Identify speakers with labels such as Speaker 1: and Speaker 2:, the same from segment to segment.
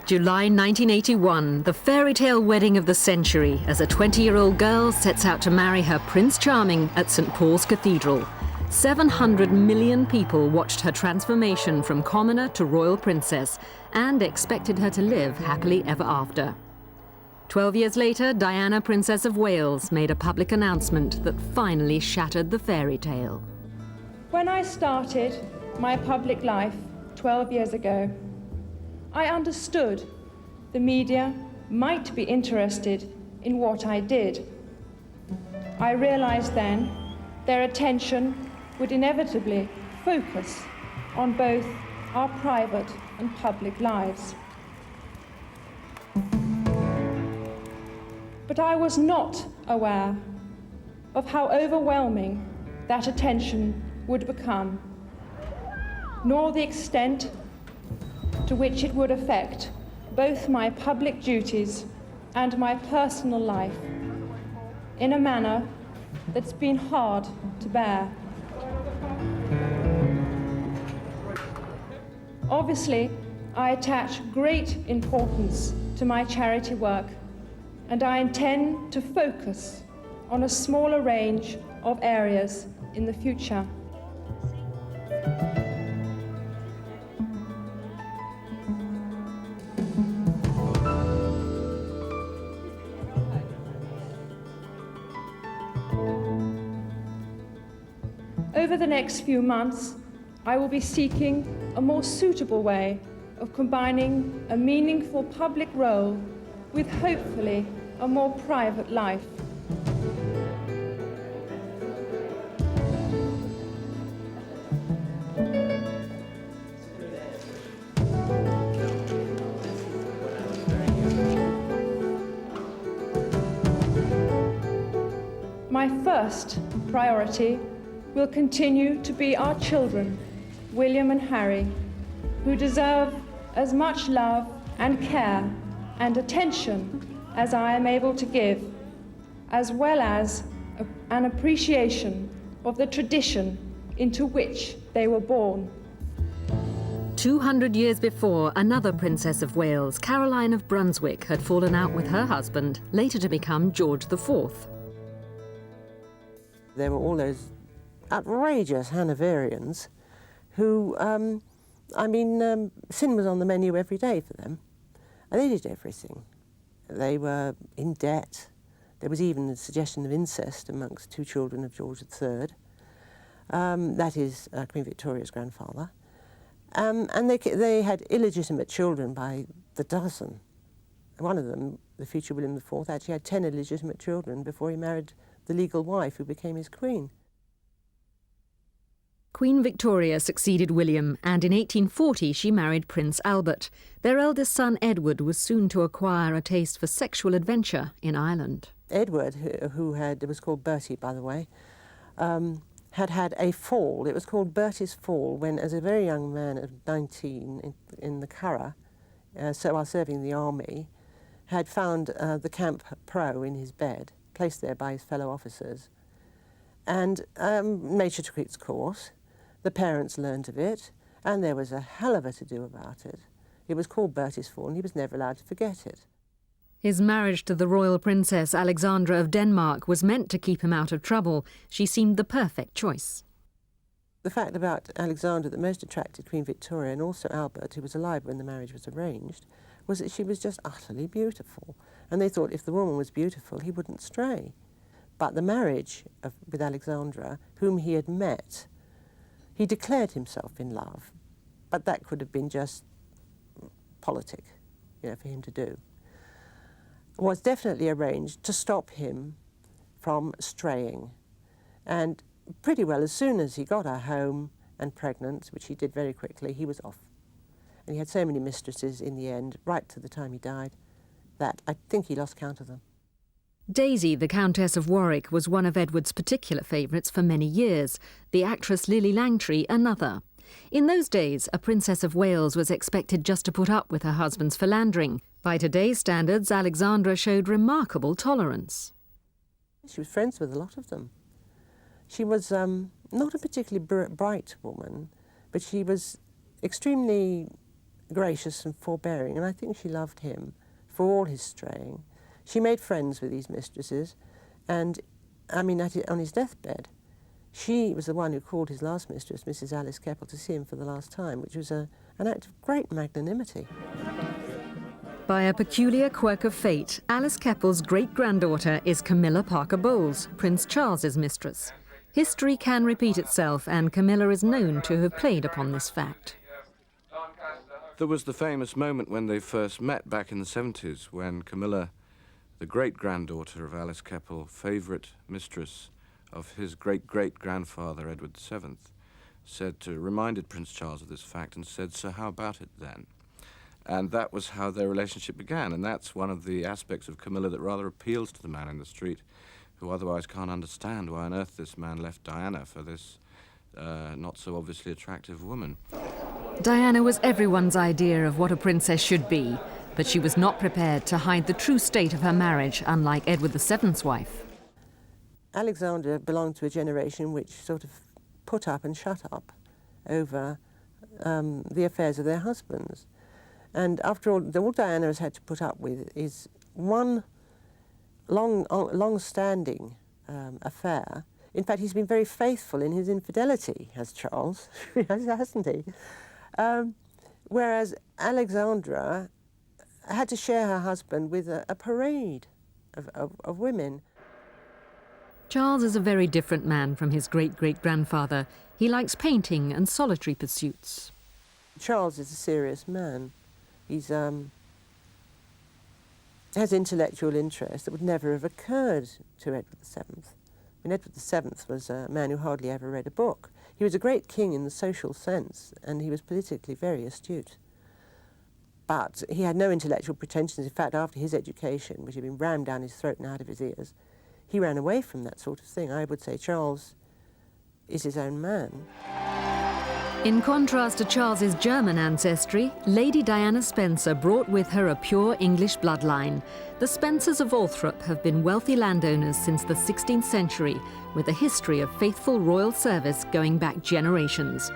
Speaker 1: July 1981, the fairy tale wedding of the century, as a 20-year-old girl sets out to marry her Prince Charming at St. Paul's Cathedral. 700 million people watched her transformation from commoner to royal princess and expected her to live happily ever after. 12 years later, Diana, Princess of Wales, made a public announcement that finally shattered the fairy tale.
Speaker 2: When I started my public life 12 years ago, I understood the media might be interested in what I did. I realized then their attention would inevitably focus on both our private and public lives. But I was not aware of how overwhelming that attention would become, nor the extent to which it would affect both my public duties and my personal life in a manner that's been hard to bear. Obviously, I attach great importance to my charity work, and I intend to focus on a smaller range of areas in the future. Over the next few months, I will be seeking a more suitable way of combining a meaningful public role with hopefully a more private life. My first priority will continue to be our children, William and Harry, who deserve as much love and care and attention as I am able to give, as well as an appreciation of the tradition into which they were born.
Speaker 1: 200 years before, another Princess of Wales, Caroline of Brunswick, had fallen out with her husband, later to become George IV.
Speaker 3: There were all those outrageous Hanoverians who, sin was on the menu every day for them, and they did everything. They were in debt. There was even a suggestion of incest amongst two children of George III. That is Queen Victoria's grandfather. And they had illegitimate children by the dozen. One of them, the future William IV, actually had 10 illegitimate children before he married the legal wife who became his queen.
Speaker 1: Queen Victoria succeeded William, and in 1840 she married Prince Albert. Their eldest son Edward was soon to acquire a taste for sexual adventure in Ireland.
Speaker 3: Edward, who it was called Bertie, by the way, had had a fall. It was called Bertie's Fall when, as a very young man of 19 in the Curragh, so while serving the army, had found the Camp Pro in his bed, placed there by his fellow officers. And nature took its course. The parents learned of it, and there was a hell of a to-do about it. It was called Bertie's Fall, and he was never allowed to forget it.
Speaker 1: His marriage to the royal princess Alexandra of Denmark was meant to keep him out of trouble. She seemed the perfect choice.
Speaker 3: The fact about Alexandra that most attracted Queen Victoria, and also Albert, who was alive when the marriage was arranged, was that she was just utterly beautiful. And they thought if the woman was beautiful, he wouldn't stray. But the marriage with Alexandra, whom he had met, he declared himself in love, but that could have been just politic, for him to do, was definitely arranged to stop him from straying. And pretty well as soon as he got her home and pregnant, which he did very quickly, he was off. And he had so many mistresses in the end, right to the time he died, that I think he lost count of them.
Speaker 1: Daisy, the Countess of Warwick, was one of Edward's particular favourites for many years, the actress Lily Langtry another. In those days, a Princess of Wales was expected just to put up with her husband's philandering. By today's standards, Alexandra showed remarkable tolerance.
Speaker 3: She was friends with a lot of them. She was not a particularly bright woman, but she was extremely gracious and forbearing, and I think she loved him for all his straying. She made friends with these mistresses, and, I mean, on his deathbed, she was the one who called his last mistress, Mrs. Alice Keppel, to see him for the last time, which was an act of great magnanimity.
Speaker 1: By a peculiar quirk of fate, Alice Keppel's great-granddaughter is Camilla Parker Bowles, Prince Charles's mistress. History can repeat itself, and Camilla is known to have played upon this fact.
Speaker 4: There was the famous moment when they first met back in the 70s, when Camilla, the great-granddaughter of Alice Keppel, favourite mistress of his great-great-grandfather, Edward VII, reminded Prince Charles of this fact and said, "So how about it then?" And that was how their relationship began, and that's one of the aspects of Camilla that rather appeals to the man in the street, who otherwise can't understand why on earth this man left Diana for this not so obviously attractive woman.
Speaker 1: Diana was everyone's idea of what a princess should be, but she was not prepared to hide the true state of her marriage, unlike Edward VII's wife.
Speaker 3: Alexander belonged to a generation which sort of put up and shut up over the affairs of their husbands. And after all Diana has had to put up with is one long-standing affair. In fact, he's been very faithful in his infidelity, has Charles, hasn't he? Whereas Alexandra had to share her husband with a parade of women.
Speaker 1: Charles is a very different man from his great-great-grandfather. He likes painting and solitary pursuits.
Speaker 3: Charles is a serious man. He's has intellectual interests that would never have occurred to Edward VII. I mean, Edward VII was a man who hardly ever read a book. He was a great king in the social sense, and he was politically very astute. But he had no intellectual pretensions. In fact, after his education, which had been rammed down his throat and out of his ears, he ran away from that sort of thing. I would say Charles is his own man.
Speaker 1: In contrast to Charles's German ancestry, Lady Diana Spencer brought with her a pure English bloodline. The Spencers of Althorp have been wealthy landowners since the 16th century, with a history of faithful royal service going back generations.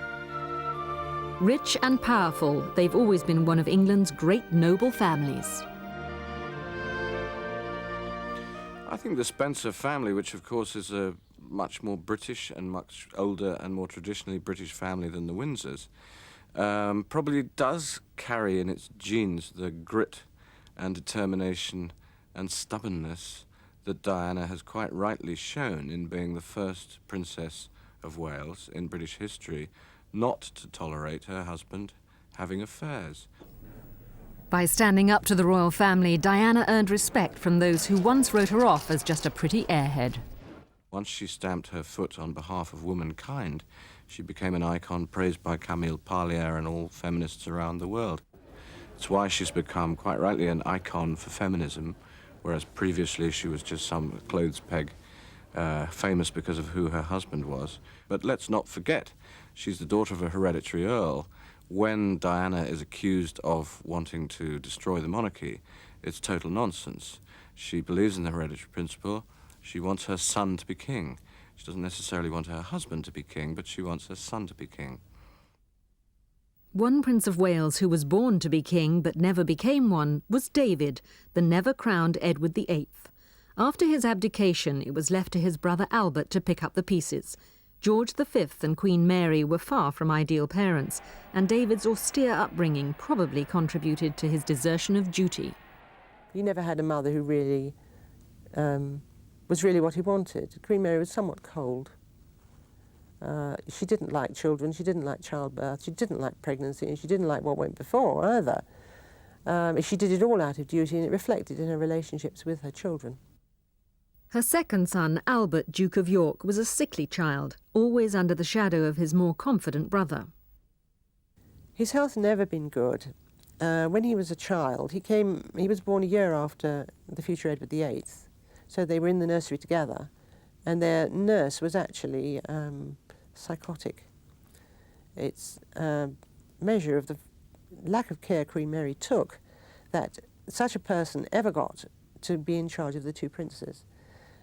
Speaker 1: Rich and powerful, they've always been one of England's great noble families.
Speaker 4: I think the Spencer family, which of course is a much more British and much older and more traditionally British family than the Windsors, probably does carry in its genes the grit and determination and stubbornness that Diana has quite rightly shown in being the first Princess of Wales in British history not to tolerate her husband having affairs.
Speaker 1: By standing up to the royal family, Diana earned respect from those who once wrote her off as just a pretty airhead.
Speaker 4: Once she stamped her foot on behalf of womankind, she became an icon praised by Camille Parlier and all feminists around the world. It's why she's become, quite rightly, an icon for feminism, whereas previously she was just some clothes peg, famous because of who her husband was. But let's not forget, she's the daughter of a hereditary earl. When Diana is accused of wanting to destroy the monarchy, it's total nonsense. She believes in the hereditary principle. She wants her son to be king. She doesn't necessarily want her husband to be king, but she wants her son to be king.
Speaker 1: One Prince of Wales who was born to be king but never became one was David, the never-crowned Edward VIII. After his abdication, it was left to his brother Albert to pick up the pieces. George V and Queen Mary were far from ideal parents, and David's austere upbringing probably contributed to his desertion of duty.
Speaker 3: He never had a mother who really was really what he wanted. Queen Mary was somewhat cold. She didn't like children, she didn't like childbirth, she didn't like pregnancy, and she didn't like what went before either. She did it all out of duty, and it reflected in her relationships with her children.
Speaker 1: Her second son, Albert, Duke of York, was a sickly child, always under the shadow of his more confident brother.
Speaker 3: His health had never been good. When he was a child, he was born a year after the future Edward VIII, so they were in the nursery together, and their nurse was actually psychotic. It's a measure of the lack of care Queen Mary took that such a person ever got to be in charge of the two princes.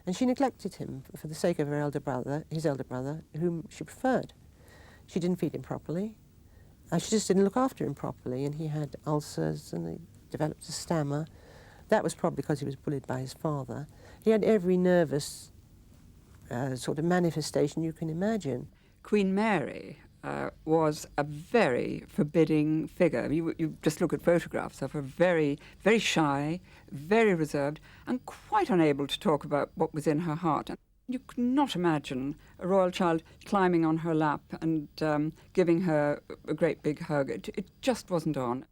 Speaker 3: And she neglected him for the sake of her his elder brother, whom she preferred. She didn't feed him properly. She just didn't look after him properly, and he had ulcers and he developed a stammer. That was probably because he was bullied by his father. He had every nervous sort of manifestation you can imagine.
Speaker 5: Queen Mary was a very forbidding figure. You just look at photographs of her, very, very shy, very reserved, and quite unable to talk about what was in her heart. You could not imagine a royal child climbing on her lap and giving her a great big hug. It just wasn't on.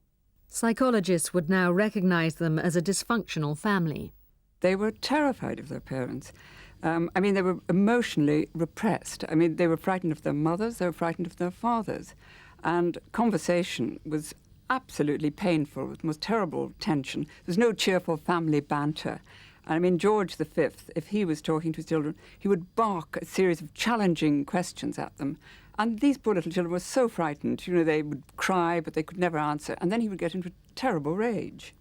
Speaker 1: Psychologists would now recognise them as a dysfunctional family.
Speaker 5: They were terrified of their parents. They were emotionally repressed. They were frightened of their mothers, they were frightened of their fathers. And conversation was absolutely painful, with the most terrible tension. There's no cheerful family banter. George V, if he was talking to his children, he would bark a series of challenging questions at them. And these poor little children were so frightened. They would cry, but they could never answer. And then he would get into a terrible rage.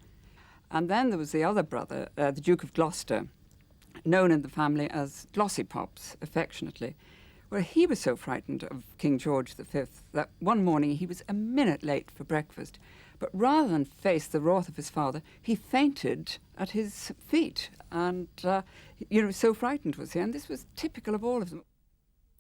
Speaker 5: And then there was the other brother, the Duke of Gloucester, known in the family as Glossy Pops, affectionately, where he was so frightened of King George V that one morning he was a minute late for breakfast. But rather than face the wrath of his father, he fainted at his feet. And, so frightened was he. And this was typical of all of them.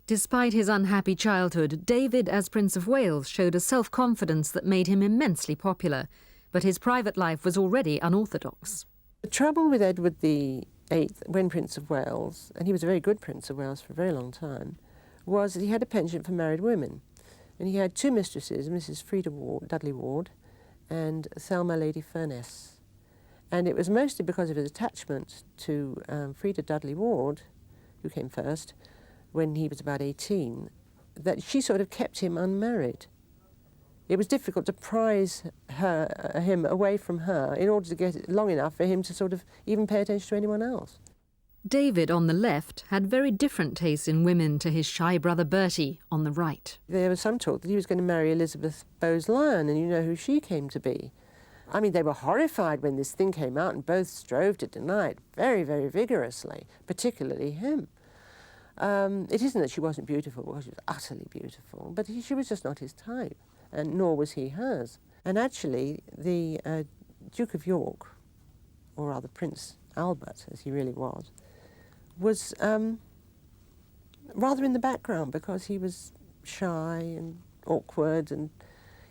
Speaker 1: Despite his unhappy childhood, David, as Prince of Wales, showed a self-confidence that made him immensely popular. But his private life was already unorthodox.
Speaker 3: The trouble with Edward VIII, when Prince of Wales, and he was a very good Prince of Wales for a very long time, was that he had a penchant for married women. And he had two mistresses, Mrs. Dudley Ward and Thelma Lady Furness. And it was mostly because of his attachment to Frida Dudley Ward, who came first, when he was about 18, that she sort of kept him unmarried. It was difficult to prize him away from her in order to get it long enough for him to sort of even pay attention to anyone else.
Speaker 1: David, on the left, had very different tastes in women to his shy brother Bertie on the right.
Speaker 3: There was some talk that he was going to marry Elizabeth Bowes-Lyon, and you know who she came to be. They were horrified when this thing came out, and both strove to deny it very, very vigorously, particularly him. It isn't that she wasn't beautiful, because she was utterly beautiful, but she was just not his type, and nor was he hers. And actually, the Duke of York, or rather Prince Albert, as he really was rather in the background, because he was shy and awkward, and,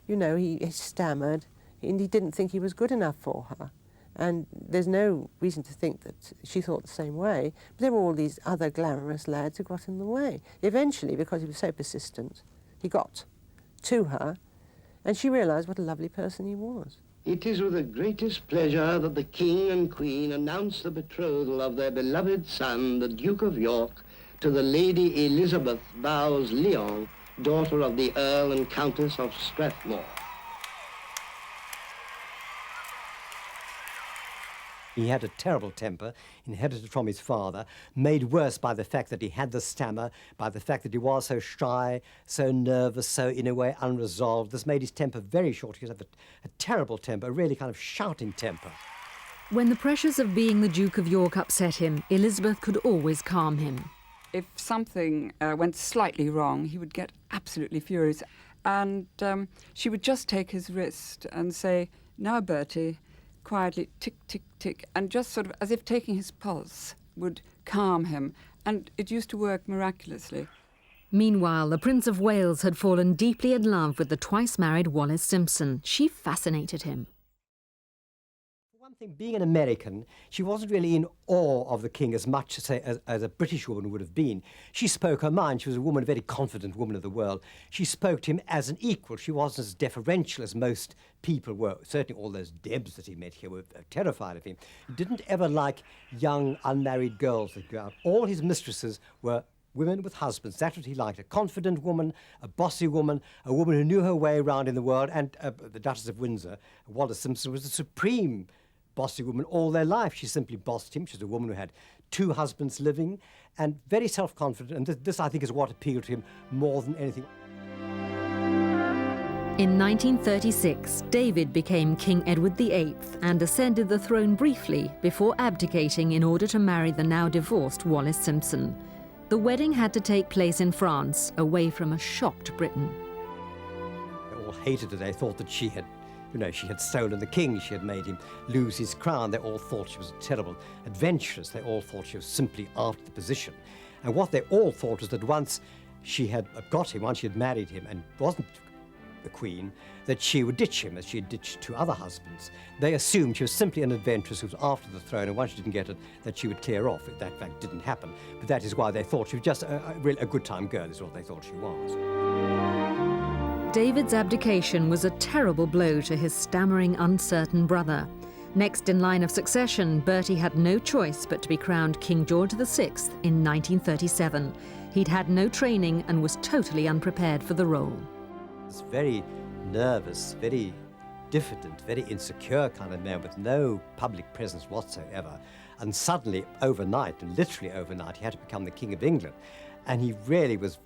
Speaker 3: he stammered, and he didn't think he was good enough for her. And there's no reason to think that she thought the same way. But there were all these other glamorous lads who got in the way. Eventually, because he was so persistent, he got to her, and she realised what a lovely person he was.
Speaker 6: It is with the greatest pleasure that the King and Queen announce the betrothal of their beloved son, the Duke of York, to the Lady Elizabeth Bowes-Lyon, daughter of the Earl and Countess of Strathmore.
Speaker 7: He had a terrible temper, inherited from his father, made worse by the fact that he had the stammer, by the fact that he was so shy, so nervous, so, in a way, unresolved. This made his temper very short. He had a terrible temper, a really kind of shouting temper.
Speaker 1: When the pressures of being the Duke of York upset him, Elizabeth could always calm him.
Speaker 5: If something went slightly wrong, he would get absolutely furious. And she would just take his wrist and say, "Now, Bertie," quietly, tick, tick, tick, and just sort of as if taking his pulse would calm him. And it used to work miraculously.
Speaker 1: Meanwhile, the Prince of Wales had fallen deeply in love with the twice-married Wallis Simpson. She fascinated him.
Speaker 7: One thing, being an American, she wasn't really in awe of the king as much, say, as a British woman would have been. She spoke her mind. She was a woman, a very confident woman of the world. She spoke to him as an equal. She wasn't as deferential as most people were. Certainly all those Debs that he met here were terrified of him. He didn't ever like young, unmarried girls that go out. All his mistresses were women with husbands. That's what he liked. A confident woman, a bossy woman, a woman who knew her way around in the world. And the Duchess of Windsor, Wallis Simpson, was the supreme bossy woman all their life. She simply bossed him. She's a woman who had two husbands living and very self-confident. And this, I think, is what appealed to him more than anything.
Speaker 1: In 1936, David became King Edward VIII and ascended the throne briefly before abdicating in order to marry the now divorced Wallis Simpson. The wedding had to take place in France, away from a shocked Britain.
Speaker 7: They all hated her. They thought that she had stolen the king. She had made him lose his crown. They all thought she was a terrible adventuress. They all thought she was simply after the position. And what they all thought was that once she had got him, once she had married him and wasn't the queen, that she would ditch him as she had ditched two other husbands. They assumed she was simply an adventuress who was after the throne, and once she didn't get it, that she would clear off. That fact didn't happen. But that is why they thought she was just a good-time girl, is what they thought she was.
Speaker 1: David's abdication was a terrible blow to his stammering, uncertain brother. Next in line of succession, Bertie had no choice but to be crowned King George VI in 1937. He'd had no training and was totally unprepared for the role.
Speaker 7: This very nervous, very diffident, very insecure kind of man with no public presence whatsoever. And suddenly, overnight, and literally overnight, he had to become the King of England. And he really was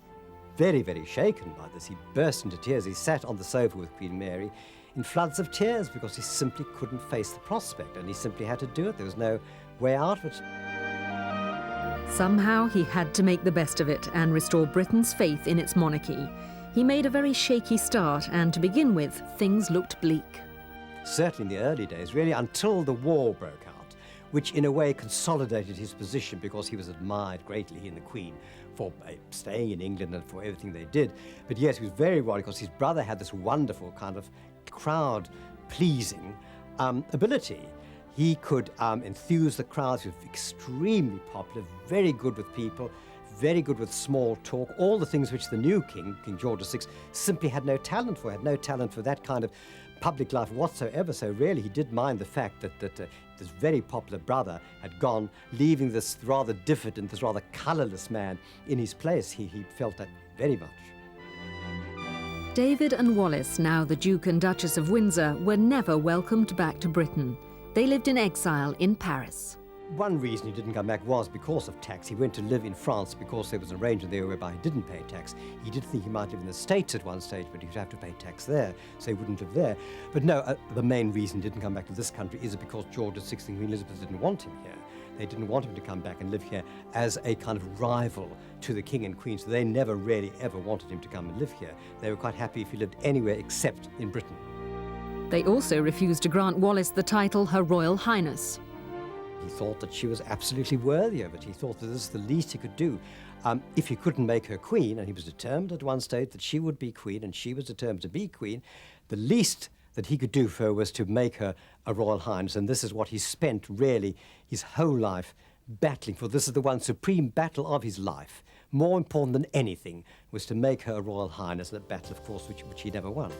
Speaker 7: very, very shaken by this. He burst into tears. He sat on the sofa with Queen Mary in floods of tears because he simply couldn't face the prospect, and he simply had to do it. There was no way out of it.
Speaker 1: Somehow he had to make the best of it and restore Britain's faith in its monarchy. He made a very shaky start, and to begin with, things looked bleak.
Speaker 7: Certainly in the early days, really, until the war broke out, which in a way consolidated his position because he was admired greatly, he and the Queen, for staying in England and for everything they did. But yes, he was very worried because his brother had this wonderful kind of crowd-pleasing ability. He could enthuse the crowds. He was extremely popular, very good with people, very good with small talk, all the things which the new king, King George VI, simply had no talent for, that kind of public life whatsoever. So really he did mind the fact that this very popular brother had gone, leaving this rather diffident, this rather colourless man in his place. He felt that very much.
Speaker 1: David and Wallis, now the Duke and Duchess of Windsor, were never welcomed back to Britain. They lived in exile in Paris.
Speaker 7: One reason he didn't come back was because of tax. He went to live in France because there was an arrangement there whereby he didn't pay tax. He did think he might live in the States at one stage, but he would have to pay tax there, so he wouldn't live there. But no, the main reason he didn't come back to this country is because George VI and Queen Elizabeth didn't want him here. They didn't want him to come back and live here as a kind of rival to the King and Queen, so they never really ever wanted him to come and live here. They were quite happy if he lived anywhere except in Britain.
Speaker 1: They also refused to grant Wallis the title Her Royal Highness.
Speaker 7: He thought that she was absolutely worthy of it. He thought that this is the least he could do. If he couldn't make her queen, and he was determined at one stage that she would be queen, and she was determined to be queen, the least that he could do for her was to make her a royal highness, and this is what he spent really his whole life battling for. This is the one supreme battle of his life. More important than anything was to make her a royal highness, and a battle, of course, which he never won.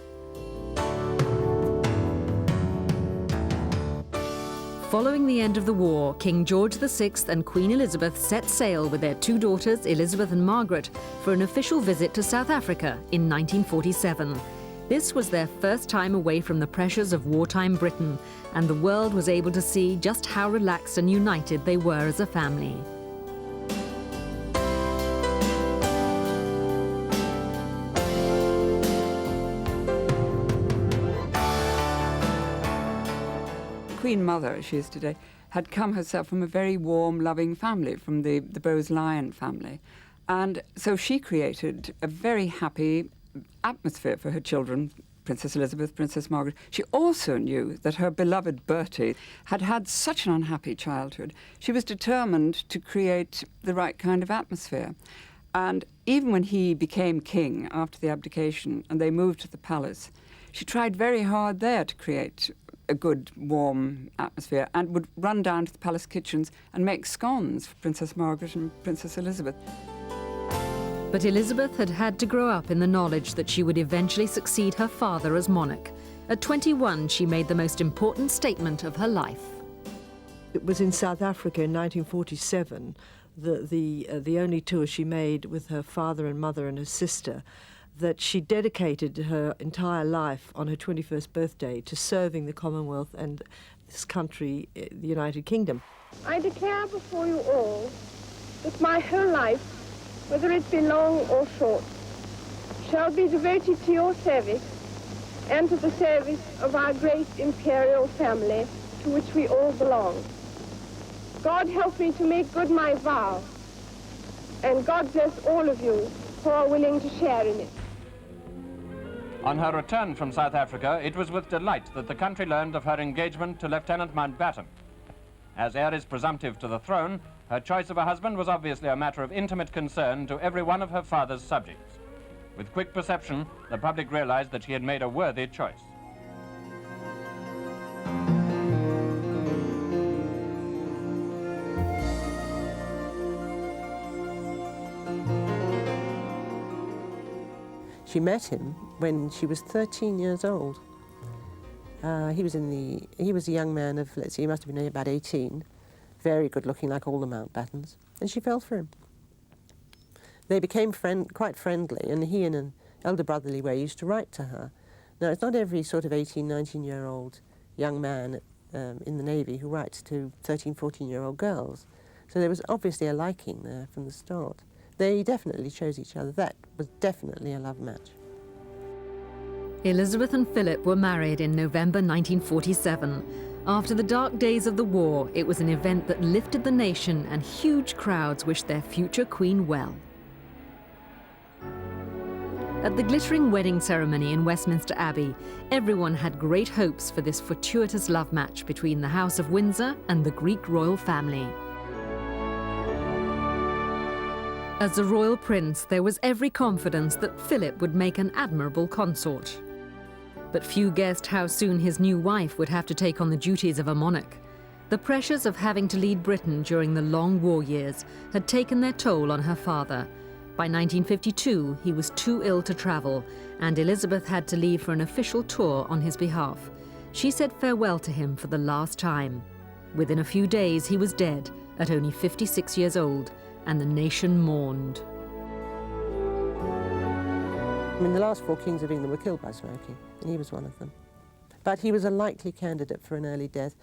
Speaker 1: Following the end of the war, King George VI and Queen Elizabeth set sail with their two daughters, Elizabeth and Margaret, for an official visit to South Africa in 1947. This was their first time away from the pressures of wartime Britain, and the world was able to see just how relaxed and united they were as a family.
Speaker 5: Queen Mother, as she is today, had come herself from a very warm, loving family, from the Bowes-Lyon family. And so she created a very happy atmosphere for her children, Princess Elizabeth, Princess Margaret. She also knew that her beloved Bertie had had such an unhappy childhood. She was determined to create the right kind of atmosphere. And even when he became king after the abdication and they moved to the palace, she tried very hard there to create a good, warm atmosphere, and would run down to the palace kitchens and make scones for Princess Margaret and Princess Elizabeth.
Speaker 1: But Elizabeth had had to grow up in the knowledge that she would eventually succeed her father as monarch. At 21, she made the most important statement of her life.
Speaker 3: It was in South Africa in 1947, the only tour she made with her father and mother and her sister, that she dedicated her entire life on her 21st birthday to serving the Commonwealth and this country, the United Kingdom.
Speaker 2: I declare before you all that my whole life, whether it be long or short, shall be devoted to your service and to the service of our great imperial family to which we all belong. God help me to make good my vow, and God bless all of you who are willing to share in it.
Speaker 8: On her return from South Africa, it was with delight that the country learned of her engagement to Lieutenant Mountbatten. As heiress presumptive to the throne, her choice of a husband was obviously a matter of intimate concern to every one of her father's subjects. With quick perception, the public realized that she had made a worthy choice.
Speaker 3: She met him when she was 13 years old. He was a young man of, let's see, he must have been about 18, very good looking like all the Mountbattens, and she fell for him. They became quite friendly, and he in an elder brotherly way used to write to her. Now, it's not every sort of 18, 19-year-old young man in the Navy who writes to 13, 14-year-old girls. So there was obviously a liking there from the start. They definitely chose each other. That was definitely a love match.
Speaker 1: Elizabeth and Philip were married in November 1947. After the dark days of the war, it was an event that lifted the nation, and huge crowds wished their future queen well. At the glittering wedding ceremony in Westminster Abbey, everyone had great hopes for this fortuitous love match between the House of Windsor and the Greek royal family. As the royal prince, there was every confidence that Philip would make an admirable consort. But few guessed how soon his new wife would have to take on the duties of a monarch. The pressures of having to lead Britain during the long war years had taken their toll on her father. By 1952, he was too ill to travel, and Elizabeth had to leave for an official tour on his behalf. She said farewell to him for the last time. Within a few days, he was dead, at only 56 years old, and the nation mourned.
Speaker 3: I mean, the last 4 kings of England were killed by smoking, and he was one of them. But he was a likely candidate for an early death.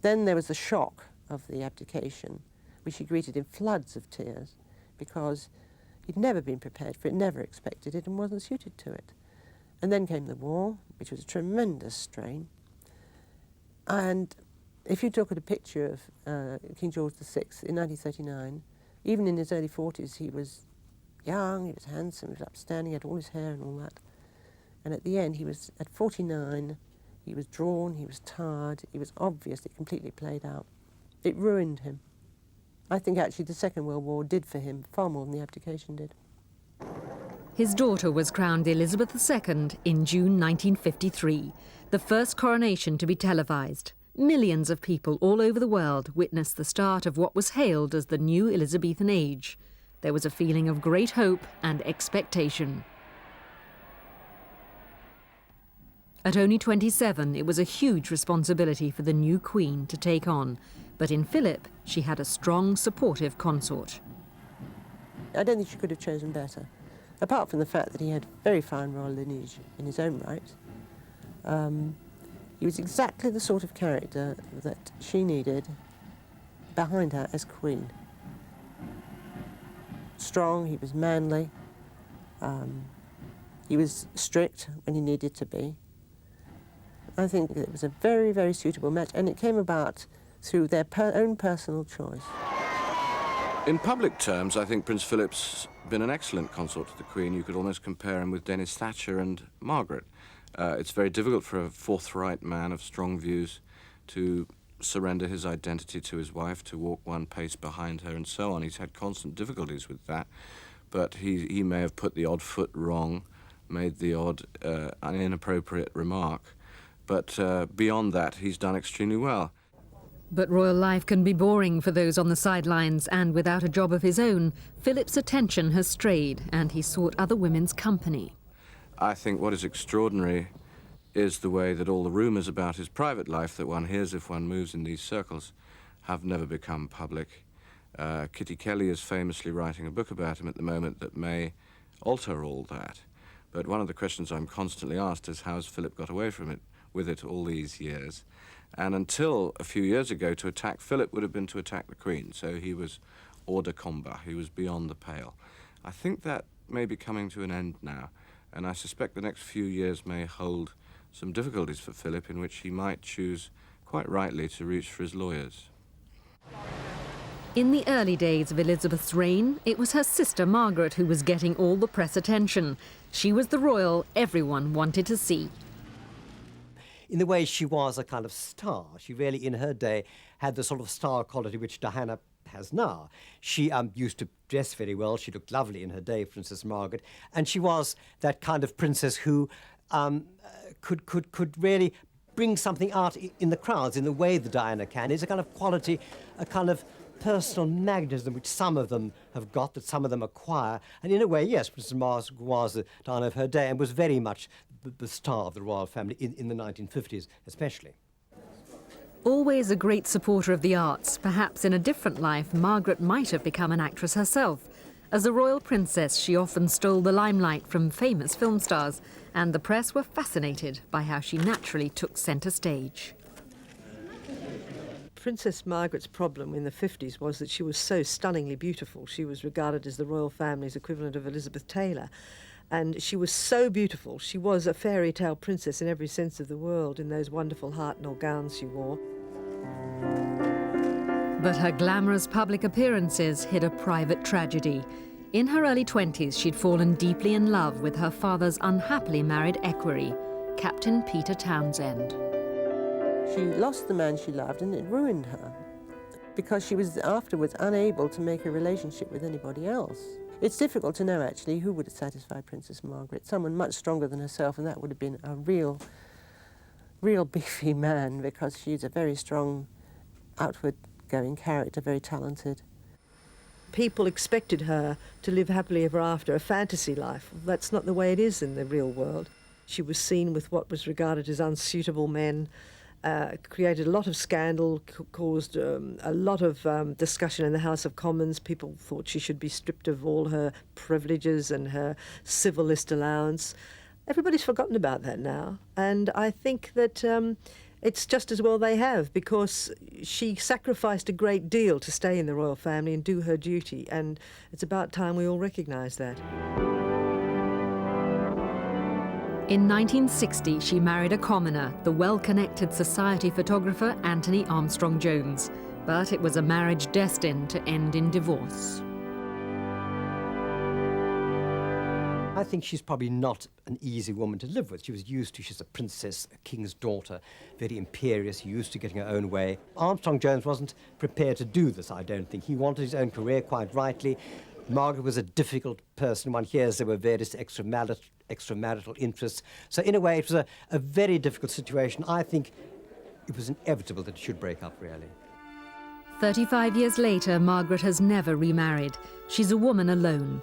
Speaker 3: Then there was the shock of the abdication, which he greeted in floods of tears, because he'd never been prepared for it, never expected it, and wasn't suited to it. And then came the war, which was a tremendous strain. And if you look at a picture of King George VI in 1939, even in his early 40s, he was young, he was handsome, he was upstanding, he had all his hair and all that. And at the end, he was at 49, he was drawn, he was tired, he was obviously completely played out. It ruined him. I think actually the Second World War did for him far more than the abdication did.
Speaker 1: His daughter was crowned Elizabeth II in June 1953, the first coronation to be televised. Millions of people all over the world witnessed the start of what was hailed as the new Elizabethan age. There was a feeling of great hope and expectation. At only 27, it was a huge responsibility for the new queen to take on. But in Philip, she had a strong, supportive consort.
Speaker 3: I don't think she could have chosen better, apart from the fact that he had very fine royal lineage in his own right. He was exactly the sort of character that she needed behind her as queen. Strong, he was manly, he was strict when he needed to be. I think it was a very, very suitable match, and it came about through their own personal choice.
Speaker 4: In public terms, I think Prince Philip's been an excellent consort to the Queen. You could almost compare him with Dennis Thatcher and Margaret. It's very difficult for a forthright man of strong views to surrender his identity to his wife, to walk one pace behind her and so on. He's had constant difficulties with that, but he may have put the odd foot wrong, made the odd inappropriate remark, but beyond that, he's done extremely well.
Speaker 1: But royal life can be boring for those on the sidelines, and without a job of his own, Philip's attention has strayed, and he sought other women's company.
Speaker 4: I think what is extraordinary is the way that all the rumours about his private life that one hears if one moves in these circles have never become public. Kitty Kelly is famously writing a book about him at the moment that may alter all that. But one of the questions I'm constantly asked is how has Philip got away from it, with it all these years? And until a few years ago, to attack Philip would have been to attack the Queen, so he was hors de combat, he was beyond the pale. I think that may be coming to an end now, and I suspect the next few years may hold some difficulties for Philip in which he might choose, quite rightly, to reach for his lawyers.
Speaker 1: In the early days of Elizabeth's reign, it was her sister Margaret who was getting all the press attention. She was the royal everyone wanted to see.
Speaker 7: In the way she was a kind of star. She really, in her day, had the sort of star quality which Diana has now. She used to dress very well. She looked lovely in her day, Princess Margaret. And she was that kind of princess who could really bring something out in the crowds in the way that Diana can. It's a kind of quality, a kind of personal magnetism which some of them have got, that some of them acquire. And in a way, yes, Princess Margaret was the Diana of her day and was very much the star of the royal family in the 1950s especially.
Speaker 1: Always a great supporter of the arts, perhaps in a different life, Margaret might have become an actress herself. As a royal princess, she often stole the limelight from famous film stars, and the press were fascinated by how she naturally took centre stage.
Speaker 9: Princess Margaret's problem in the 50s was that she was so stunningly beautiful. She was regarded as the royal family's equivalent of Elizabeth Taylor. And she was so beautiful. She was a fairy tale princess in every sense of the word in those wonderful Hartnell gowns she wore.
Speaker 1: But her glamorous public appearances hid a private tragedy. In her early 20s, she'd fallen deeply in love with her father's unhappily married equerry, Captain Peter Townsend.
Speaker 3: She lost the man she loved and it ruined her because she was afterwards unable to make a relationship with anybody else. It's difficult to know actually who would have satisfied Princess Margaret, someone much stronger than herself, and that would have been a real beefy man because she's a very strong outward-going character, very talented.
Speaker 9: People expected her to live happily ever after, a fantasy life. That's not the way it is in the real world. She was seen with what was regarded as unsuitable men, created a lot of scandal, caused a lot of discussion in the House of Commons. People thought she should be stripped of all her privileges and her civil list allowance. Everybody's forgotten about that now, and I think that it's just as well they have, because she sacrificed a great deal to stay in the royal family and do her duty, and it's about time we all recognise that.
Speaker 1: In 1960, she married a commoner, the well-connected society photographer Anthony Armstrong Jones. But it was a marriage destined to end in divorce.
Speaker 7: I think she's probably not an easy woman to live with. She was used to, she's a princess, a king's daughter, very imperious, used to getting her own way. Armstrong Jones wasn't prepared to do this, I don't think. He wanted his own career, quite rightly. Margaret was a difficult person. One hears there were various extramarital interests. So in a way, it was a very difficult situation. I think it was inevitable that it should break up, really.
Speaker 1: 35 years later, Margaret has never remarried. She's a woman alone.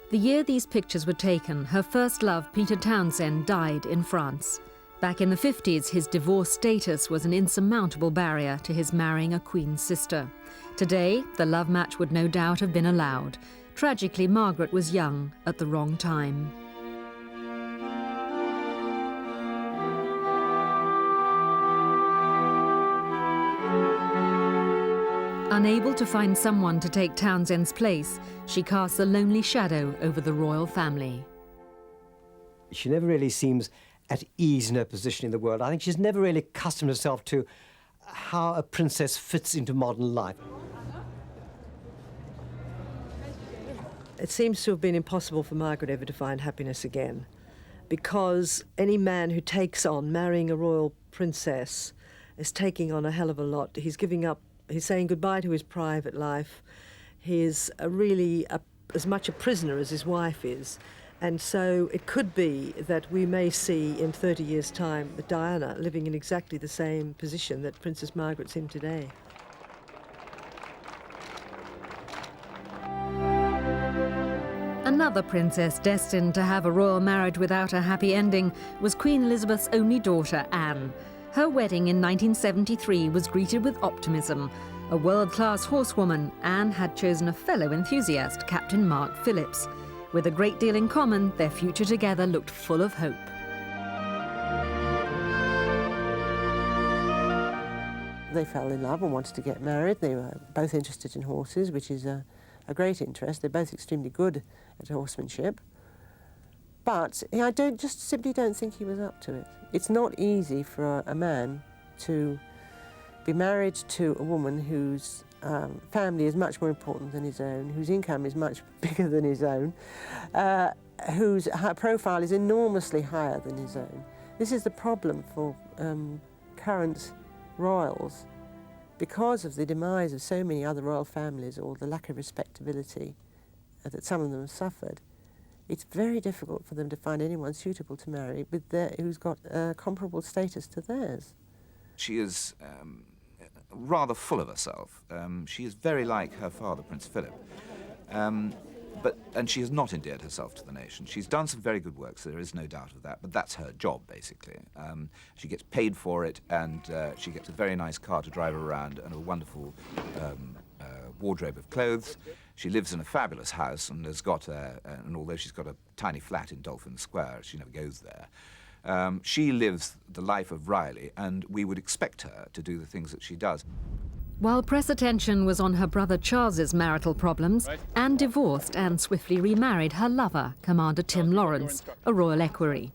Speaker 1: The year these pictures were taken, her first love, Peter Townsend, died in France. Back in the 50s, his divorce status was an insurmountable barrier to his marrying a Queen's sister. Today, the love match would no doubt have been allowed. Tragically, Margaret was young at the wrong time. Unable to find someone to take Townsend's place, she casts a lonely shadow over the royal family.
Speaker 7: She never really seems at ease in her position in the world. I think she's never really accustomed herself to how a princess fits into modern life.
Speaker 9: It seems to have been impossible for Margaret ever to find happiness again, because any man who takes on marrying a royal princess is taking on a hell of a lot. He's giving up, he's saying goodbye to his private life. He is really as much a prisoner as his wife is. And so it could be that we may see in 30 years' time Diana living in exactly the same position that Princess Margaret's in today.
Speaker 1: Another princess destined to have a royal marriage without a happy ending was Queen Elizabeth's only daughter, Anne. Her wedding in 1973 was greeted with optimism. A world-class horsewoman, Anne had chosen a fellow enthusiast, Captain Mark Phillips. With a great deal in common, their future together looked full of hope.
Speaker 3: They fell in love and wanted to get married. They were both interested in horses, which is a great interest. They're both extremely good at horsemanship. But I simply don't think he was up to it. It's not easy for a man to be married to a woman whose family is much more important than his own, whose income is much bigger than his own, whose profile is enormously higher than his own. This is the problem for current royals. Because of the demise of so many other royal families, or the lack of respectability that some of them have suffered, it's very difficult for them to find anyone suitable to marry who's got comparable status to theirs.
Speaker 10: She is rather full of herself. She is very like her father, Prince Philip. And she has not endeared herself to the nation. She's done some very good work, so there is no doubt of that, but that's her job, basically. She gets paid for it, and she gets a very nice car to drive around and a wonderful wardrobe of clothes. She lives in a fabulous house and has got, and although she's got a tiny flat in Dolphin Square, she never goes there. She lives the life of Riley, and we would expect her to do the things that she does.
Speaker 1: While press attention was on her brother Charles's marital problems, Anne divorced and swiftly remarried her lover, Commander Tim Lawrence, a royal equerry.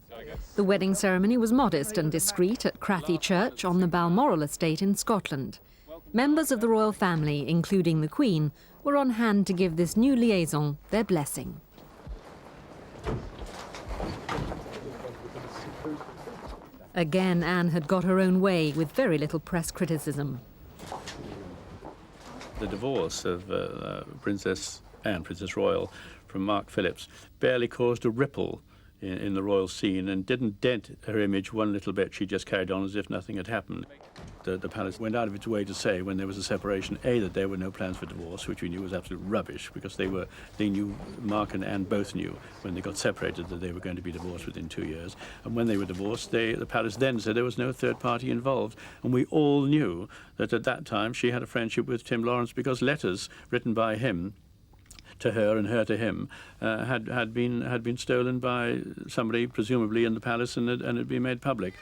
Speaker 1: The wedding ceremony was modest and discreet at Crathy Church on the Balmoral estate in Scotland. Members of the royal family, including the Queen, were on hand to give this new liaison their blessing. Again, Anne had got her own way with very little press criticism.
Speaker 11: The divorce of Princess Anne, Princess Royal, from Mark Phillips barely caused a ripple in the royal scene and didn't dent her image one little bit. She just carried on as if nothing had happened. The palace went out of its way to say, when there was a separation, A, that there were no plans for divorce, which we knew was absolute rubbish, because they knew, Mark and Anne both knew, when they got separated, that they were going to be divorced within 2 years. And when they were divorced, the palace then said there was no third party involved. And we all knew that at that time she had a friendship with Tim Lawrence, because letters written by him to her and her to him had been stolen by somebody, presumably in the palace, and had been made public.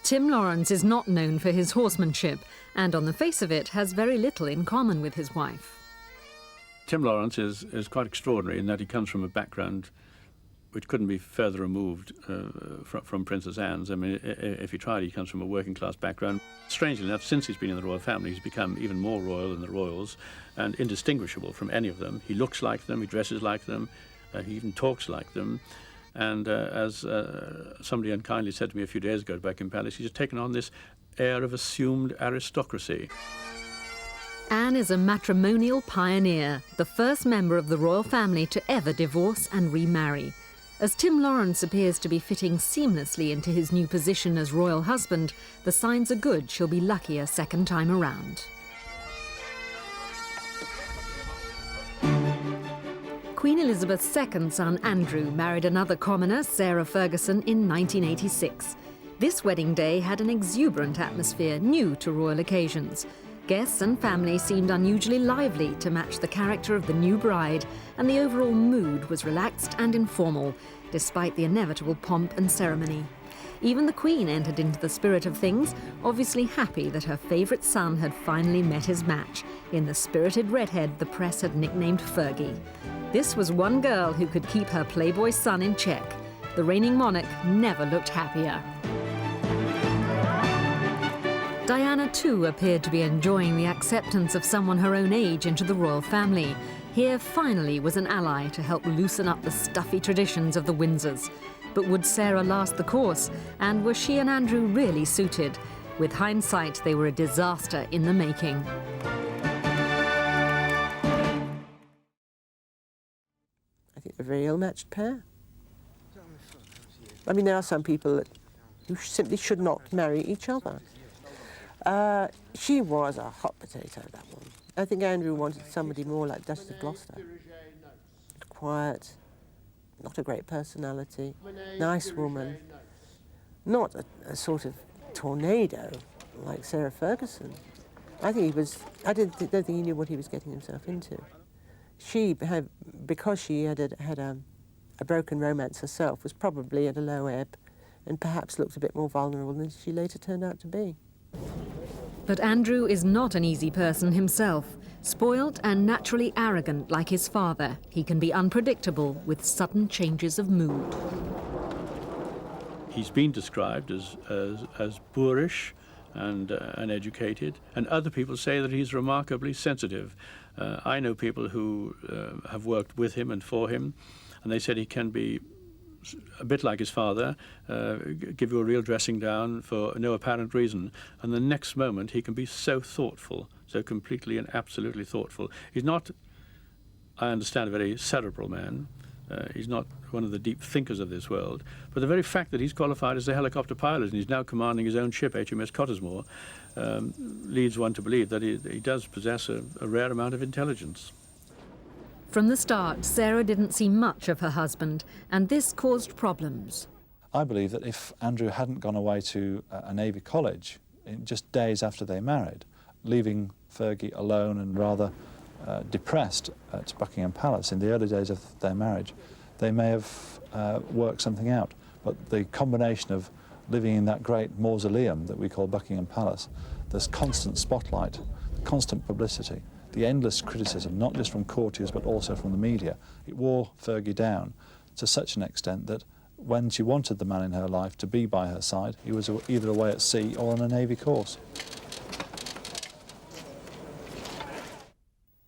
Speaker 1: Tim Lawrence is not known for his horsemanship, and on the face of it has very little in common with his wife.
Speaker 11: Tim Lawrence is quite extraordinary in that he comes from a background which couldn't be further removed from Princess Anne's. I mean, if he tried, he comes from a working class background. Strangely enough, since he's been in the royal family, he's become even more royal than the royals and indistinguishable from any of them. He looks like them, he dresses like them, he even talks like them. And as somebody unkindly said to me a few days ago at Buckingham Palace, he's taken on this air of assumed aristocracy.
Speaker 1: Anne is a matrimonial pioneer, the first member of the royal family to ever divorce and remarry. As Tim Lawrence appears to be fitting seamlessly into his new position as royal husband, the signs are good she'll be lucky a second time around. Queen Elizabeth's second son, Andrew, married another commoner, Sarah Ferguson, in 1986. This wedding day had an exuberant atmosphere new to royal occasions. Guests and family seemed unusually lively to match the character of the new bride, and the overall mood was relaxed and informal, despite the inevitable pomp and ceremony. Even the Queen entered into the spirit of things, obviously happy that her favourite son had finally met his match in the spirited redhead the press had nicknamed Fergie. This was one girl who could keep her playboy son in check. The reigning monarch never looked happier. Diana too appeared to be enjoying the acceptance of someone her own age into the royal family. Here finally was an ally to help loosen up the stuffy traditions of the Windsors. But would Sarah last the course? And were she and Andrew really suited? With hindsight, they were a disaster in the making.
Speaker 3: I think they're a very ill-matched pair. I mean, there are some people who simply should not marry each other. She was a hot potato, that one. I think Andrew wanted somebody more like Duchess of Gloucester. Quiet, not a great personality, nice woman, not a sort of tornado like Sarah Ferguson. I think don't think he knew what he was getting himself into. Because she had a broken romance herself, was probably at a low ebb and perhaps looked a bit more vulnerable than she later turned out to be.
Speaker 1: But Andrew is not an easy person himself. Spoilt and naturally arrogant like his father, he can be unpredictable with sudden changes of mood.
Speaker 11: He's been described as boorish and uneducated, and other people say that he's remarkably sensitive. I know people who have worked with him and for him, and they said he can be a bit like his father, give you a real dressing down for no apparent reason, and the next moment he can be so thoughtful, so completely and absolutely thoughtful. He's not, I understand, a very cerebral man. He's not one of the deep thinkers of this world, but the very fact that he's qualified as a helicopter pilot and he's now commanding his own ship, HMS Cottesmore, leads one to believe that he does possess a rare amount of intelligence.
Speaker 1: From the start, Sarah didn't see much of her husband, and this caused problems.
Speaker 12: I believe that if Andrew hadn't gone away to a Navy college just days after they married, leaving Fergie alone and rather depressed at Buckingham Palace in the early days of their marriage, they may have worked something out. But the combination of living in that great mausoleum that we call Buckingham Palace, there's constant spotlight, constant publicity, the endless criticism, not just from courtiers but also from the media. It wore Fergie down to such an extent that when she wanted the man in her life to be by her side, he was either away at sea or on a Navy course.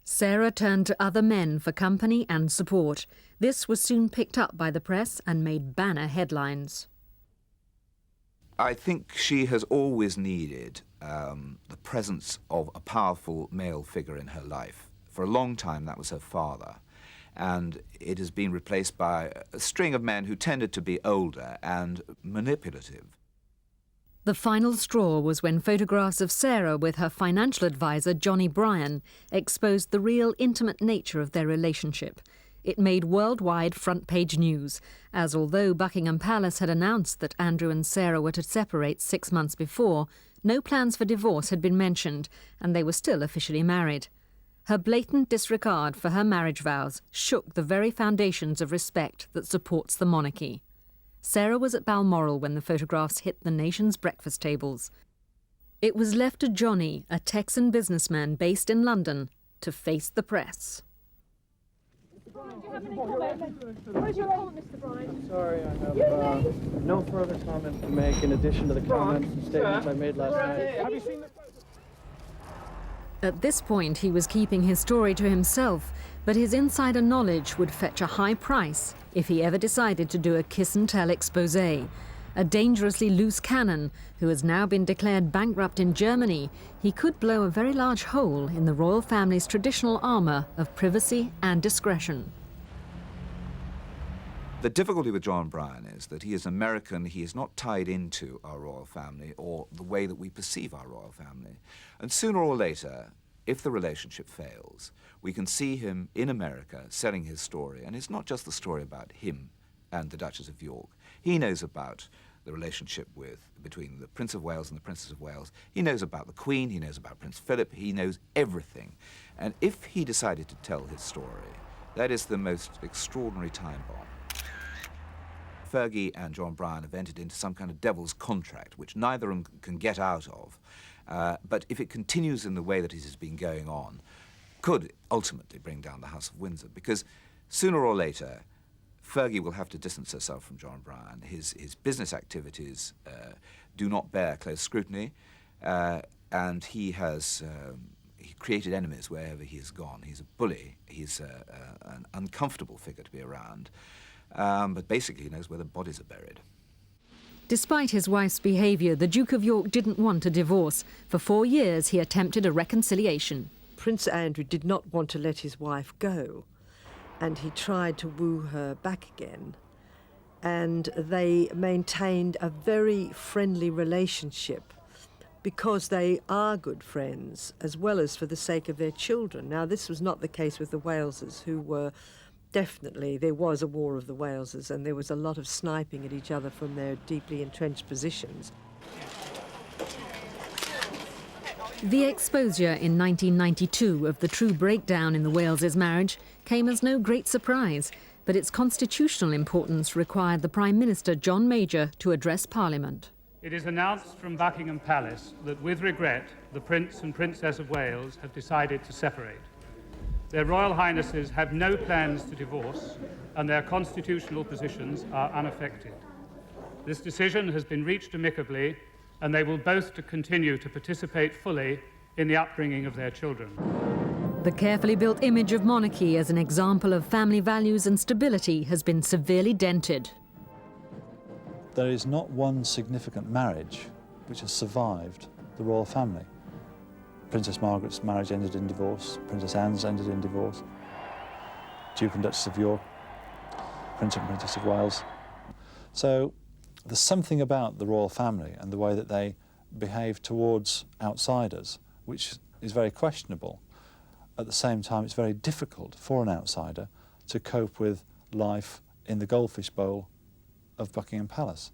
Speaker 1: Sarah turned to other men for company and support. This was soon picked up by the press and made banner headlines.
Speaker 10: I think she has always needed the presence of a powerful male figure in her life. For a long time, that was her father. And it has been replaced by a string of men who tended to be older and manipulative.
Speaker 1: The final straw was when photographs of Sarah with her financial advisor, Johnny Bryan, exposed the real intimate nature of their relationship. It made worldwide front-page news, as although Buckingham Palace had announced that Andrew and Sarah were to separate 6 months before, no plans for divorce had been mentioned, and they were still officially married. Her blatant disregard for her marriage vows shook the very foundations of respect that supports the monarchy. Sarah was at Balmoral when the photographs hit the nation's breakfast tables. It was left to Johnny, a Texan businessman based in London, to face the press.
Speaker 2: What is your comment, Mr. Bryan?
Speaker 13: I'm sorry, I have no further comment to make in addition to the comments and statements I made last night. Have you seen the...
Speaker 1: At this point, he was keeping his story to himself, but his insider knowledge would fetch a high price if he ever decided to do a kiss-and-tell exposé. A dangerously loose cannon, who has now been declared bankrupt in Germany, he could blow a very large hole in the royal family's traditional armour of privacy and discretion.
Speaker 10: The difficulty with John Bryan is that he is American, he is not tied into our royal family or the way that we perceive our royal family. And sooner or later, if the relationship fails, we can see him in America selling his story. And it's not just the story about him and the Duchess of York. He knows about the relationship between the Prince of Wales and the Princess of Wales. He knows about the Queen, he knows about Prince Philip, he knows everything. And if he decided to tell his story, that is the most extraordinary time bomb. Fergie and John Bryan have entered into some kind of devil's contract, which neither of them can get out of. But if it continues in the way that it has been going on, could ultimately bring down the House of Windsor, because sooner or later, Fergie will have to distance herself from John Bryan. His business activities do not bear close scrutiny, and he has created enemies wherever he has gone. He's a bully. He's an uncomfortable figure to be around, but basically he knows where the bodies are buried.
Speaker 1: Despite his wife's behaviour, the Duke of York didn't want a divorce. For 4 years, he attempted a reconciliation.
Speaker 9: Prince Andrew did not want to let his wife go, and he tried to woo her back again. And they maintained a very friendly relationship because they are good friends, as well as for the sake of their children. Now, this was not the case with the Waleses, who were definitely, there was a war of the Waleses, and there was a lot of sniping at each other from their deeply entrenched positions.
Speaker 1: The exposure in 1992 of the true breakdown in the Waleses' marriage came as no great surprise, but its constitutional importance required the Prime Minister, John Major, to address Parliament.
Speaker 14: It is announced from Buckingham Palace that, with regret, the Prince and Princess of Wales have decided to separate. Their Royal Highnesses have no plans to divorce, and their constitutional positions are unaffected. This decision has been reached amicably, and they will both continue to participate fully in the upbringing of their children.
Speaker 1: The carefully built image of monarchy as an example of family values and stability has been severely dented.
Speaker 12: There is not one significant marriage which has survived the royal family. Princess Margaret's marriage ended in divorce, Princess Anne's ended in divorce, Duke and Duchess of York, Prince and Princess of Wales. So there's something about the royal family and the way that they behave towards outsiders which is very questionable. At the same time, it's very difficult for an outsider to cope with life in the goldfish bowl of Buckingham Palace.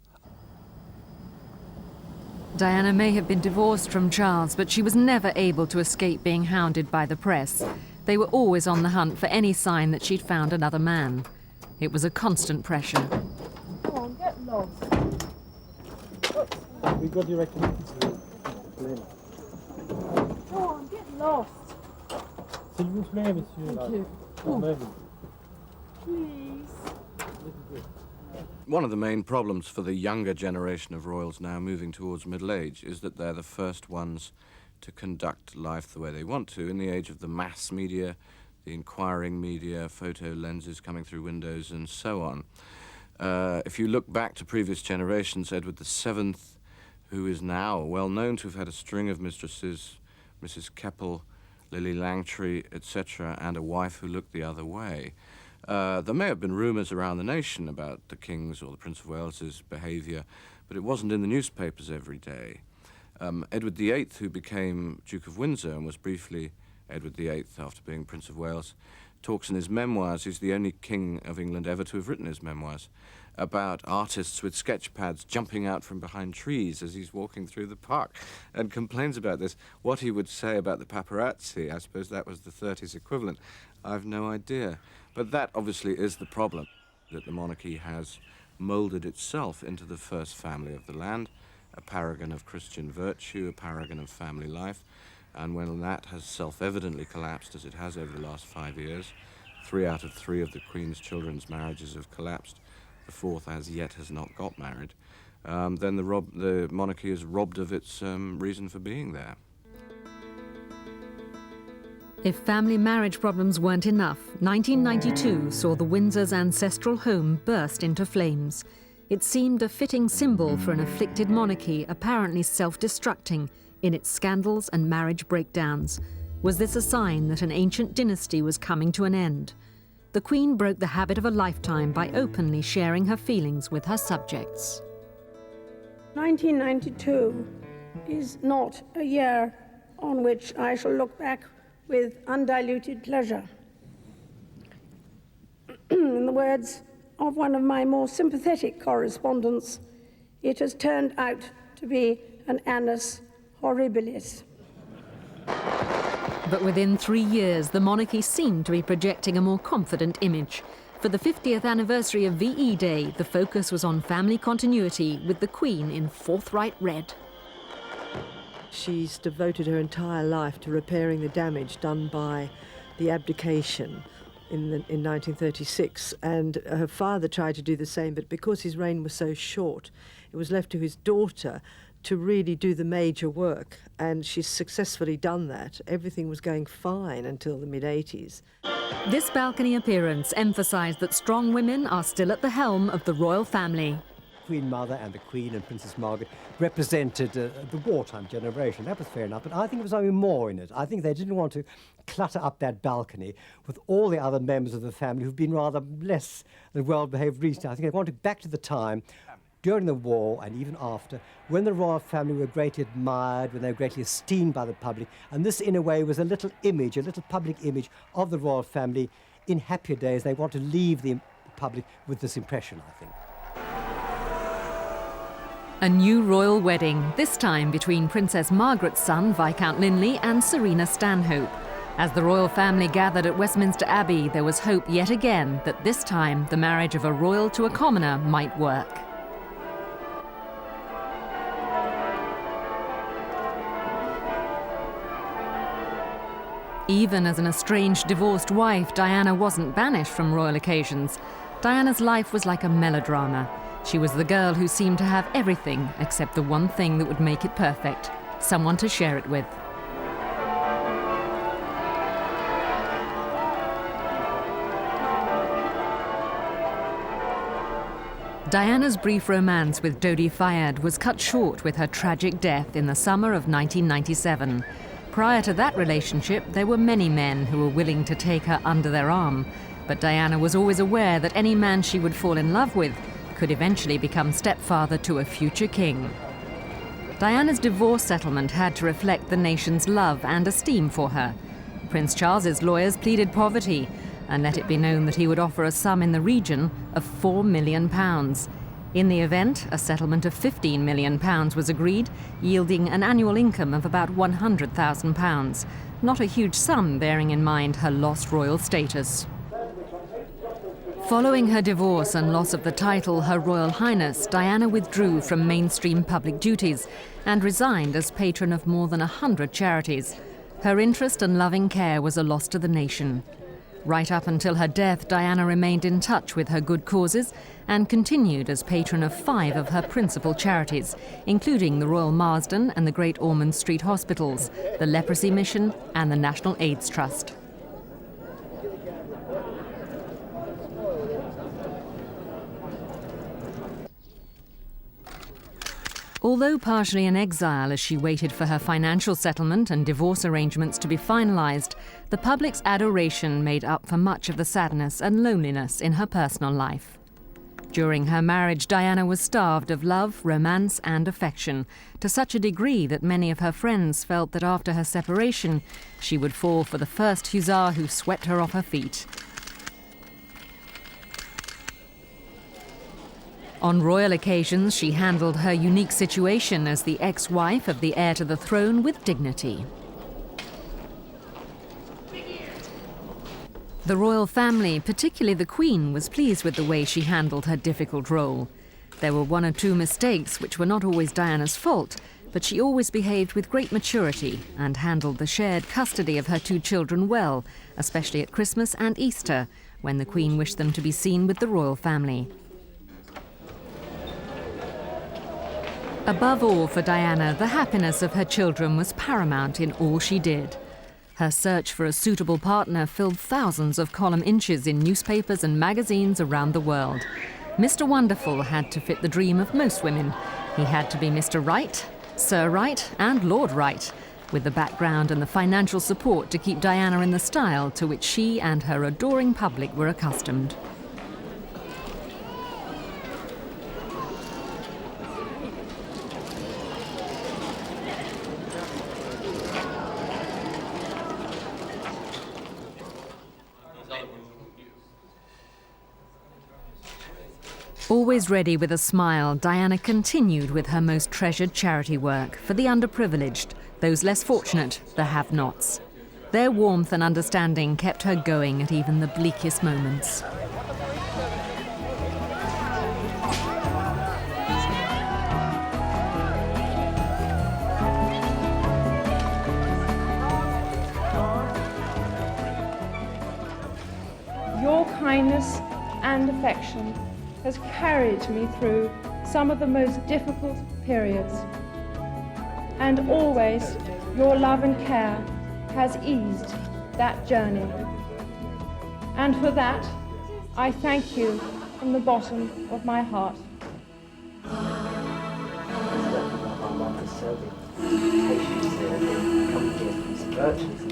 Speaker 1: Diana may have been divorced from Charles, but she was never able to escape being hounded by the press. They were always on the hunt for any sign that she'd found another man. It was a constant pressure.
Speaker 2: Come on, get lost.
Speaker 13: We got direct connectivity.
Speaker 2: Come on, get lost.
Speaker 13: S'il vous plaît, monsieur.
Speaker 2: Thank you. Please.
Speaker 4: One of the main problems for the younger generation of royals now moving towards middle age is that they're the first ones to conduct life the way they want to in the age of the mass media, the inquiring media, photo lenses coming through windows and so on. If you look back to previous generations, Edward VII, who is now well known to have had a string of mistresses, Mrs. Keppel, Lily Langtry, etc., and a wife who looked the other way. There may have been rumours around the nation about the King's or the Prince of Wales's behaviour, but it wasn't in the newspapers every day. Edward VIII, who became Duke of Windsor and was briefly Edward VIII after being Prince of Wales, talks in his memoirs, he's the only king of England ever to have written his memoirs, about artists with sketch pads jumping out from behind trees as he's walking through the park, and complains about this. What he would say about the paparazzi, I suppose that was the 30s equivalent, I've no idea. But that obviously is the problem, that the monarchy has moulded itself into the first family of the land, a paragon of Christian virtue, a paragon of family life, and when that has self-evidently collapsed, as it has over the last 5 years, 3 out of 3 of the Queen's children's marriages have collapsed, the 4th as yet has not got married, then the monarchy is robbed of its reason for being there.
Speaker 1: If family marriage problems weren't enough, 1992 saw the Windsor's ancestral home burst into flames. It seemed a fitting symbol for an afflicted monarchy apparently self-destructing in its scandals and marriage breakdowns. Was this a sign that an ancient dynasty was coming to an end? The Queen broke the habit of a lifetime by openly sharing her feelings with her subjects.
Speaker 15: 1992 is not a year on which I shall look back with undiluted pleasure. In the words of one of my more sympathetic correspondents, it has turned out to be an annus horribilis.
Speaker 1: But within 3 years, the monarchy seemed to be projecting a more confident image. For the 50th anniversary of VE Day, the focus was on family continuity, with the Queen in forthright red.
Speaker 9: She's devoted her entire life to repairing the damage done by the abdication in 1936, and her father tried to do the same, but because his reign was so short, it was left to his daughter to really do the major work, and she's successfully done that. Everything was going fine until the mid-80s.
Speaker 1: This balcony appearance emphasised that strong women are still at the helm of the royal family.
Speaker 7: Queen Mother and the Queen and Princess Margaret represented the wartime generation. That was fair enough, but I think there was something more in it. I think they didn't want to clutter up that balcony with all the other members of the family who've been rather less than well-behaved recently. I think they wanted back to the time during the war and even after, when the royal family were greatly admired, when they were greatly esteemed by the public, and this in a way was a little image, a little public image of the royal family. In happier days, they want to leave the public with this impression, I think.
Speaker 1: A new royal wedding, this time between Princess Margaret's son, Viscount Linley, and Serena Stanhope. As the royal family gathered at Westminster Abbey, there was hope yet again that this time the marriage of a royal to a commoner might work. Even as an estranged, divorced wife, Diana wasn't banished from royal occasions. Diana's life was like a melodrama. She was the girl who seemed to have everything except the one thing that would make it perfect, someone to share it with. Diana's brief romance with Dodi Fayed was cut short with her tragic death in the summer of 1997. Prior to that relationship, there were many men who were willing to take her under their arm, but Diana was always aware that any man she would fall in love with could eventually become stepfather to a future king. Diana's divorce settlement had to reflect the nation's love and esteem for her. Prince Charles's lawyers pleaded poverty and let it be known that he would offer a sum in the region of £4 million. In the event, a settlement of £15 million was agreed, yielding an annual income of about £100,000. Not a huge sum, bearing in mind her lost royal status. Following her divorce and loss of the title Her Royal Highness, Diana withdrew from mainstream public duties and resigned as patron of more than 100 charities. Her interest and loving care was a loss to the nation. Right up until her death, Diana remained in touch with her good causes and continued as patron of 5 of her principal charities, including the Royal Marsden and the Great Ormond Street Hospitals, the Leprosy Mission and the National AIDS Trust. Although partially in exile as she waited for her financial settlement and divorce arrangements to be finalized, the public's adoration made up for much of the sadness and loneliness in her personal life. During her marriage, Diana was starved of love, romance, and affection, to such a degree that many of her friends felt that after her separation, she would fall for the first hussar who swept her off her feet. On royal occasions, she handled her unique situation as the ex-wife of the heir to the throne with dignity. The royal family, particularly the Queen, was pleased with the way she handled her difficult role. There were 1 or 2 mistakes which were not always Diana's fault, but she always behaved with great maturity and handled the shared custody of her 2 children well, especially at Christmas and Easter, when the Queen wished them to be seen with the royal family. Above all for Diana, the happiness of her children was paramount in all she did. Her search for a suitable partner filled thousands of column inches in newspapers and magazines around the world. Mr. Wonderful had to fit the dream of most women. He had to be Mr. Right, Sir Right, and Lord Right, with the background and the financial support to keep Diana in the style to which she and her adoring public were accustomed. Always ready with a smile, Diana continued with her most treasured charity work for the underprivileged, those less fortunate, the have-nots. Their warmth and understanding kept her going at even the bleakest moments.
Speaker 2: Your kindness and affection has carried me through some of the most difficult periods. And always your love and care has eased that journey. And for that, I thank you from the bottom of my heart.
Speaker 16: Patience, company of these virtues.